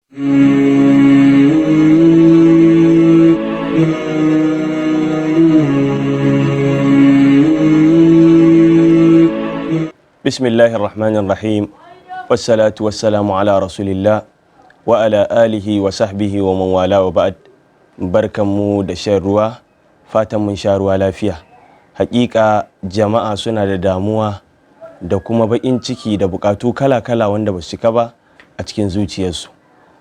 Bismillahir Rahmanir Rahim. Wassalatu wassalamu ala Rasulillah wa ala alihi wa sahbihi wa man wala wa ba'd. Barkanmu da shan ruwa, fatan mun sha ruwa lafiya. Hakika jama'a suna da damuwa da kuma baƙin ciki da buƙatu kala-kala wanda ba su cika ba a cikin zuciyarsu.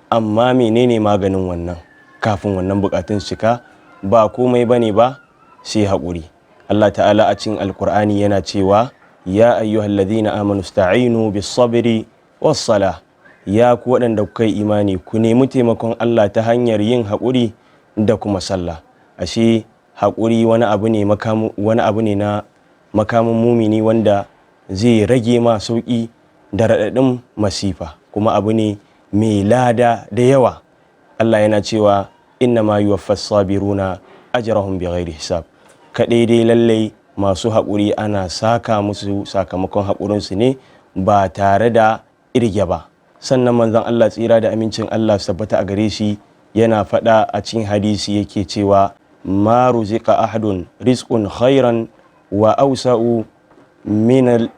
Amma menene maganin wannan? Kafin wannan buƙatun su cika ba komai bane ba sai haƙuri. Allah ta'ala a cikin Alƙur'ani yana cewa ya ayyuhalladhina amanu ista'inu bis-sabri was-salah. Ya ku waɗanda kuka yi imani ku nemi taimakon Allah ta hanyar yin haƙuri da kuma sallah. Ashe haƙuri wani abu ne na makamin mumini wanda zai rage ma sauƙi da raɗaɗin masifa, kuma abu ne mai lada da yawa. Allah yana cewa innama yuwaffas sabiruna ajrahum bighairi hisab. Kaɗai dai lallai masu haƙuri ana saka musu sakamakon haƙurinsu ne ba tare da irge ba. Sannan manzon Allah tsira da amincin Allah su tabbata a gare shi yana faɗa a cikin hadisi yake cewa ma ruziqa ahadun rizqun khairan wa awsa'u min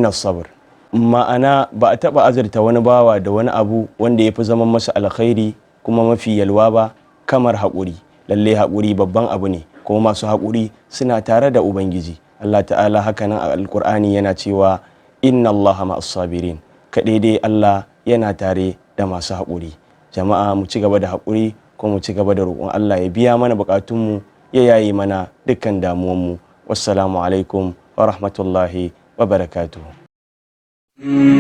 as-sabr. Ma'ana ba a taɓa azurta wani bawa da wani abu wanda ya fi zaman masa alkhairi kuma mafi yalwa ba kamar haƙuri. Lallai haƙuri babban abu ne, kuma masu haƙuri suna tare da Ubangiji. Allah ta'ala hakanan a Alƙur'ani yana cewa inna Allaha ma'as sabirin. Kaɗai dai Allah yana tare da masu haƙuri. Jama'a mu ci gaba da haƙuri, kuma mu ci gaba da roƙon Allah ya biya mana buƙatunmu, ya yaye mana dukkan damuwanmu. Wassalamu alaikum wa rahmatullahi wa barakatuhu. Mm-hmm.